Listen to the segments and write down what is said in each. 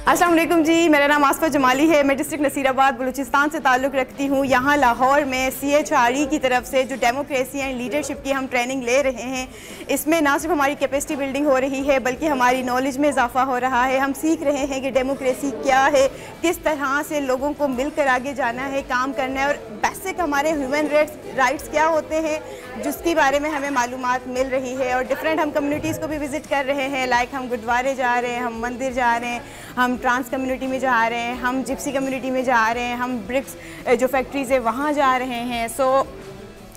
अस्सलाम वालेकुम जी, मेरा नाम आसफ़ा जमाली है। मैं डिस्ट्रिक्ट नसीराबाद बलूचिस्तान से ताल्लुक़ रखती हूँ। यहाँ लाहौर में CHRE की तरफ से जो डेमोक्रेसी एंड लीडरशिप की हम ट्रेनिंग ले रहे हैं, इसमें ना सिर्फ हमारी कैपेसिटी बिल्डिंग हो रही है बल्कि हमारी नॉलेज में इजाफा हो रहा है। हम सीख रहे हैं कि डेमोक्रेसी क्या है, किस तरह से लोगों को मिलकर आगे जाना है, काम करना है, और बेसिक हमारे ह्यूमन राइट्स क्या होते हैं जिसके बारे में हमें मालूमात मिल रही है। और डिफरेंट हम कम्युनिटीज़ को भी विज़िट कर रहे हैं, लाइक हम गुरुद्वारे जा रहे हैं, हम मंदिर जा रहे हैं, हम ट्रांस कम्युनिटी में जा रहे हैं, हम जिप्सी कम्युनिटी में जा रहे हैं, हम ब्रिक्स जो फैक्ट्रीज़ है वहाँ जा रहे हैं। सो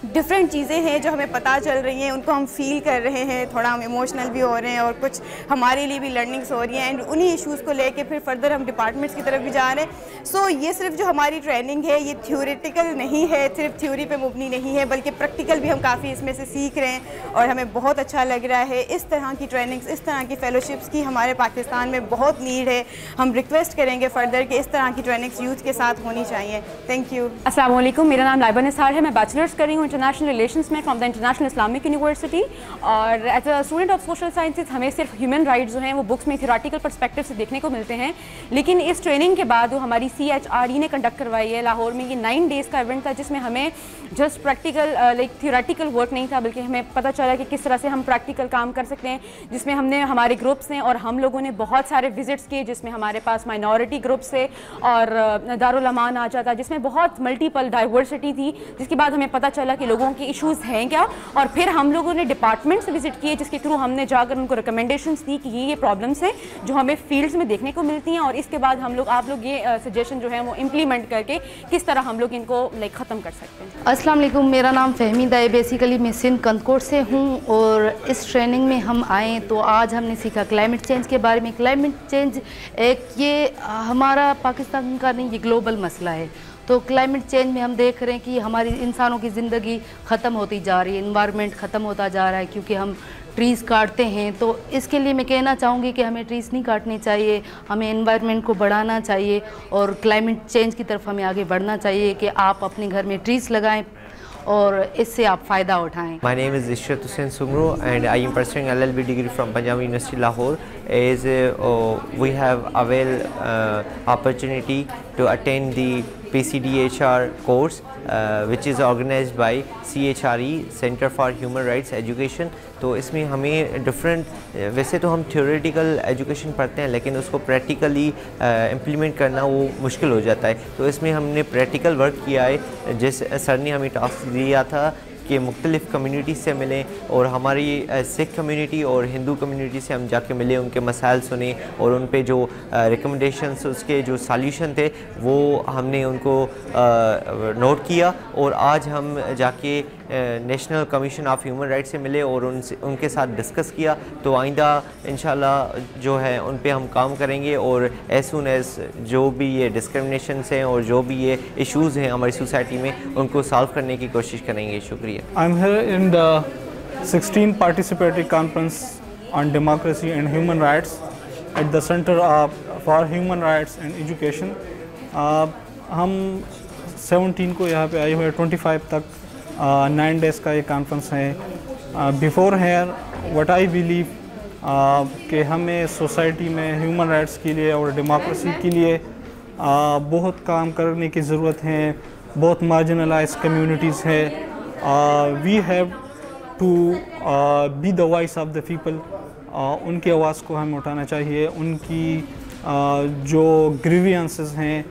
डिफरेंट चीज़ें हैं जो हमें पता चल रही हैं, उनको हम फील कर रहे हैं, थोड़ा हम इमोशनल भी हो रहे हैं और कुछ हमारे लिए भी लर्निंग्स हो रही हैं। एंड उन्हीं इश्यूज़ को लेके फिर फर्दर हम डिपार्टमेंट्स की तरफ भी जा रहे हैं। सो ये सिर्फ जो हमारी ट्रेनिंग है ये थ्योरेटिकल नहीं है, सिर्फ थ्योरी पे मुबनी नहीं है, बल्कि प्रैक्टिकल भी हम काफ़ी इसमें से सीख रहे हैं और हमें बहुत अच्छा लग रहा है। इस तरह की ट्रेनिंग्स, इस तरह की फेलोशिप्स की हमारे पाकिस्तान में बहुत नीड है। हम रिक्वेस्ट करेंगे फर्दर कि इस तरह की ट्रेनिंग्स यूथ के साथ होनी चाहिए। Thank you. अस्सलाम वालेकुम, मेरा नाम लाइबा निसार है। मैं बैचलर्स कर रही हूँ इंटरनेशनल रिलेशंस में from the international Islamic university. और as a student of social sciences हमें सिर्फ ह्यूमन राइट्स जो हैं वो बुक्स में थ्योरेटिकल पर्सपेक्टिव से देखने को मिलते हैं, लेकिन इस ट्रेनिंग के बाद जो हमारी CHRE ने कंडक्ट करवाई है लाहौर में, ये 9 डेज़ का इवेंट था जिसमें हमें जस्ट प्रैक्टिकल थ्योरेटिकल वर्क नहीं था, बल्कि हमें पता चला कि किस तरह से हम प्रैक्टिकल काम कर सकते हैं, जिसमें हमने हमारे ग्रुप्स हैं और हम लोगों ने बहुत सारे विजिट्स किए, जिसमें हमारे पास माइनॉरिटी ग्रुप्स थे और दारुल अमान आ जाता, जिसमें बहुत मल्टीपल डाइवर्सिटी थी। जिसके बाद हमें पता चला कि लोगों के इश्यूज़ हैं क्या, और फिर हम लोगों ने डिपार्टमेंट से विजिट किए जिसके थ्रू हमने जाकर उनको रिकमेंडेशंस दी कि ये प्रॉब्लम्स हैं जो हमें फील्ड्स में देखने को मिलती हैं, और इसके बाद हम लोग आप लोग ये सजेशन जो है वो इम्प्लीमेंट करके किस तरह हम लोग इनको ख़त्म कर सकते हैं। अस्सलाम वालेकुम, मेरा नाम फहमीदा है। बेसिकली मैं सिंध कंदकोट से हूँ और इस ट्रेनिंग में हम आए तो आज हमने सीखा क्लाइमेट चेंज के बारे में। क्लाइमेट चेंज एक ये हमारा पाकिस्तान का नहीं, ये ग्लोबल मसला है। तो क्लाइमेट चेंज में हम देख रहे हैं कि हमारी इंसानों की ज़िंदगी ख़त्म होती जा रही है, इन्वायरमेंट ख़त्म होता जा रहा है क्योंकि हम ट्रीज़ काटते हैं। तो इसके लिए मैं कहना चाहूँगी कि हमें ट्रीज़ नहीं काटनी चाहिए, हमें इन्वायरमेंट को बढ़ाना चाहिए और क्लाइमेट चेंज की तरफ हमें आगे बढ़ना चाहिए कि आप अपने घर में ट्रीज़ लगाएं और इससे आप फ़ायदा उठाएं। My name is Ishrat Hussain Sumro and I am pursuing LLB degree from Punjab University Lahore. As we have avail opportunity to attend the PCDHR course which is organized by CHRE Center for Human Rights Education. तो इसमें हमें different, वैसे तो हम theoretical education पढ़ते हैं लेकिन उसको प्रैक्टिकली इम्प्लीमेंट करना वो मुश्किल हो जाता है। तो इसमें हमने प्रैक्टिकल वर्क किया है। जिस सर ने हमें टास्क दिया था कि मुख्तलिफ़ कम्युनिटी से मिलें और हमारी सिख कम्युनिटी और हिंदू कम्युनिटी से हम जाके मिले, उनके मसाइल सुने और उन पे जो रिकमेंडेशंस, उसके जो सॉल्यूशन थे वो हमने उनको नोट किया। और आज हम जाके national commission of human rights से मिले और उनके साथ डिस्कस किया। तो आइंदा इंशाल्लाह जो है उन पे हम काम करेंगे और एज सून एज जो भी ये डिस्क्रिमिनेशंस हैं और जो भी ये इश्यूज़ हैं हमारी सोसाइटी में, उनको सॉल्व करने की कोशिश करेंगे। शुक्रिया। I'm here in the 16th participatory conference on democracy and human rights at the Center for Human Rights and Education. हम 17 को यहाँ पे आए हुए, 25 तक 9 डेज़ का ये कॉन्फ्रेंस है। Before here what I believe कि हमें सोसाइटी में ह्यूमन राइट्स के लिए और डेमोक्रेसी के लिए बहुत काम करने की ज़रूरत है। बहुत मार्जिनलाइज कम्युनिटीज़ है। We have to be the voice of the people. उनकी आवाज़ को हमें उठाना चाहिए। उनकी जो ग्रीवियंसेस हैं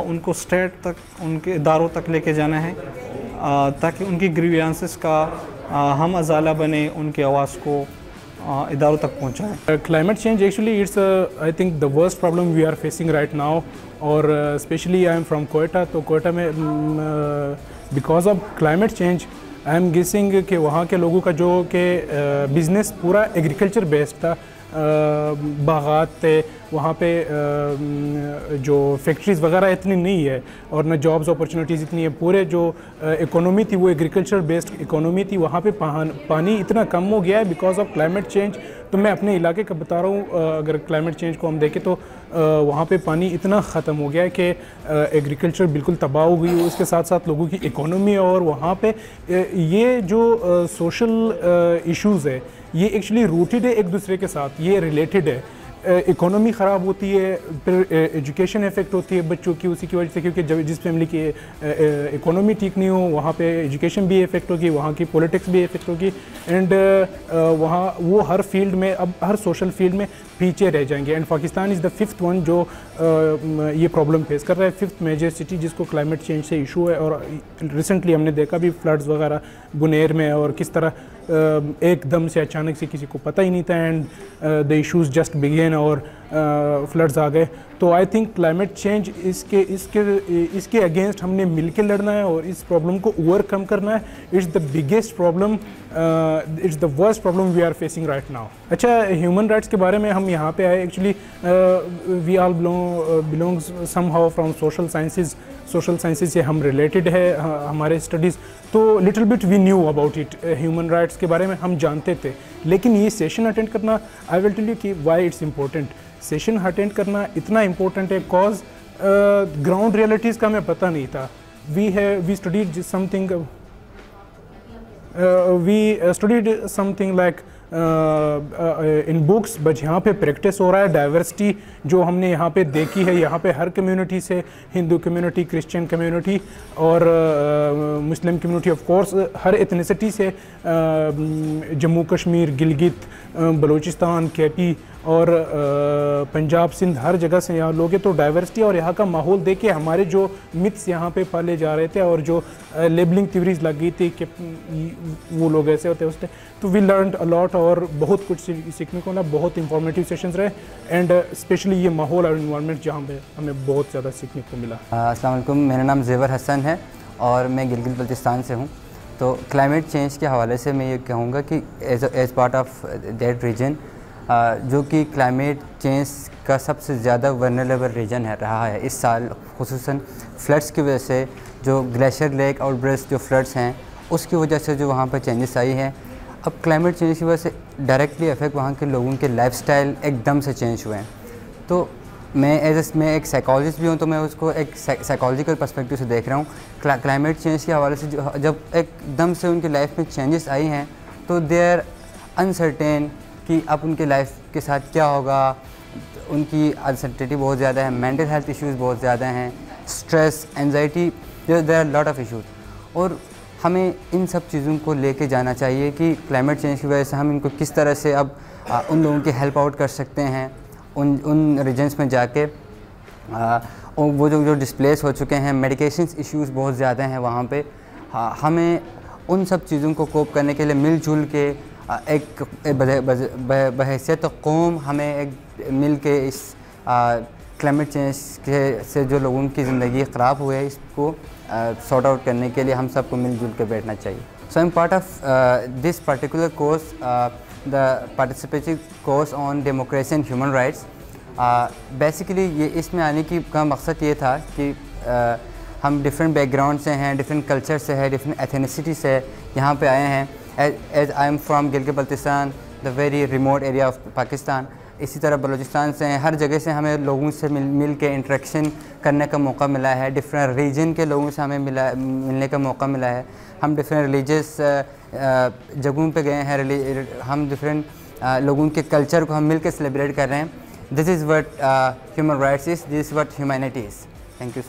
उनको स्टेट तक, उनके इदारों तक लेके जाना है ताकि उनकी ग्रीवियंसेस का हम अजाला बने, उनकी आवाज़ को इदारों तक पहुँचाएँ। Climate change actually it's I think the worst problem we are facing right now, और especially I am from Quetta. तो कोयटा में because of climate change I am guessing कि वहाँ के लोगों का जो कि बिज़नेस पूरा एग्रीकल्चर बेस्ड था, बागात थे वहाँ पे, जो फैक्ट्रीज़ वगैरह इतनी नहीं है और न जॉब्स अपॉर्चुनिटीज़ इतनी है। पूरे जो इकोनॉमी थी वो एग्रीकल्चर बेस्ड इकोनॉमी थी। वहाँ पे पानी इतना कम हो गया है बिकॉज ऑफ क्लाइमेट चेंज। तो मैं अपने इलाके का बता रहा हूँ, अगर क्लाइमेट चेंज को हम देखें तो वहाँ पे पानी इतना ख़त्म हो गया है कि एग्रीकल्चर बिल्कुल तबाह हो गई है, उसके साथ साथ लोगों की इकोनॉमी। और वहाँ पे ये जो सोशल इश्यूज़ है ये एक्चुअली रूटेड है एक दूसरे के साथ, ये रिलेटेड है। इकोनॉमी ख़राब होती है, फिर एजुकेशन इफ़ेक्ट होती है बच्चों की उसी की वजह से, क्योंकि जब जिस फैमिली की इकोनॉमी ठीक नहीं हो वहाँ पे एजुकेशन भी इफ़ेक्ट होगी, वहाँ की पॉलिटिक्स भी इफ़ेक्ट होगी, एंड वहाँ वो हर फील्ड में, अब हर सोशल फील्ड में पीछे रह जाएंगे। And Pakistan is the 5th one जो ये प्रॉब्लम फेस कर रहा है, 5th मेजर सिटी जिसको क्लाइमेट चेंज से इशू है। और रिसेंटली हमने देखा भी फ्लड्स वगैरह बुनेर में, और किस तरह एकदम से अचानक से किसी को पता ही नहीं था, and the issues just begin और फ्लड्स आ गए। तो आई थिंक क्लाइमेट चेंज इसके अगेंस्ट हमने मिलकर लड़ना है और इस प्रॉब्लम को ओवरकम करना है। It's the biggest problem, it's the worst problem we are facing right now. अच्छा, ह्यूमन राइट्स के बारे में हम यहाँ पे आए, actually we all belongs somehow from social sciences. Social sciences से हम रिलेटेड है हमारे स्टडीज़, तो little bit we knew about it. Human rights के बारे में हम जानते थे, लेकिन ये सेशन अटेंड करना, आई विल टेल यू कि why it's important. Session attend करना इतना इम्पोर्टेंट है कॉज ग्राउंड रियलिटीज़ का हमें पता नहीं था। We studied something like in books, but यहाँ पे प्रैक्टिस हो रहा है। डाइवर्सिटी जो हमने यहाँ पे देखी है, यहाँ पे हर कम्युनिटी से, हिंदू कम्युनिटी, क्रिश्चियन कम्युनिटी और Muslim community, of course her ethnicity से, जम्मू कश्मीर, गिलगित, बलूचिस्तान, केपी और पंजाब, सिंध, हर जगह से यहाँ लोग हैं। तो डाइवर्सिटी और यहाँ का माहौल देख के हमारे जो मिथ्स यहाँ पे पाले जा रहे थे और जो लेबलिंग थ्योरीज लग गई थी कि वो लोग ऐसे होते उससे, तो वी लर्नड अ लॉट और बहुत कुछ सीखने को मिला। बहुत इंफॉर्मेटिव सेशंस रहे, एंड स्पेशली ये माहौल और इन्वायरमेंट जहाँ पे हमें बहुत ज़्यादा सीखने को मिला। अस्सलाम वालेकुम, मेरा नाम ज़ेवर हसन है और मैं गिलगित बल्तिस्तान से हूँ। तो क्लाइमेट चेंज के हवाले से मैं ये कहूँगा कि as part of that reason, जो कि क्लाइमेट चेंज का सबसे ज़्यादा वल्नरेबल रीजन है रहा है इस साल, खुसूसन फ्लड्स की वजह से, जो ग्लेशियर लेक आउटब्रेस्ट जो फ्लड्स हैं उसकी वजह से जो वहाँ पर चेंजेस आई हैं। अब क्लाइमेट चेंज की वजह से डायरेक्टली इफेक्ट वहाँ के लोगों के लाइफस्टाइल एकदम से चेंज हुए हैं। तो मैं मैं एक साइकोलॉजिस्ट भी हूँ, तो मैं उसको एक साइकोलॉजिकल पर्सपेक्टिव से देख रहा हूँ। क्लाइमेट चेंज के हवाले से जब एकदम से उनकी लाइफ में चेंजेस आई हैं, तो दे आर अनसर्टेन कि अब उनके लाइफ के साथ क्या होगा। उनकी अनसर्टेनिटी बहुत ज़्यादा है, मेंटल हेल्थ इश्यूज़ बहुत ज़्यादा हैं, stress, anxiety, there are lot of issues. और हमें इन सब चीज़ों को लेके जाना चाहिए कि क्लाइमेट चेंज की वजह से हम इनको किस तरह से अब उन लोगों की हेल्प आउट कर सकते हैं, उन रीजन्स में जाके। वो जो डिस्प्लेस हो चुके हैं, मेडिकेशंस इश्यूज़ बहुत ज़्यादा हैं वहाँ पे। हमें उन सब चीज़ों को कोप करने के लिए मिलजुल के एक बहैसियत कौम हमें एक मिल के इस क्लाइमेट चेंज से जो लोगों की ज़िंदगी ख़राब हुई है इसको सॉर्ट आउट करने के लिए हम सबको मिलजुल के बैठना चाहिए। So I am part of this particular course, the participative course on democracy and human rights. Basically ये इसमें आने का मकसद ये था कि हम डिफरेंट बैकग्राउंड से हैं, डिफरेंट कल्चर से है, डिफरेंट एथनिसिटी से यहाँ पे आए हैं। As I am from Gilgit Baltistan, the very remote area of Pakistan. इसी तरह बलूचिस्तान से हैं, हर जगह से हमें लोगों से मिल के इंटरेक्शन करने का मौका मिला है। डिफरेंट रीजन के लोगों से हमें मिलने का मौका मिला है। हम डिफरेंट रिलीजियस जगहों पे गए हैं, हम डिफरेंट लोगों के कल्चर को हम मिल के सेलिब्रेट कर रहे हैं। This is what human rights is, this is what humanity is. Thank you.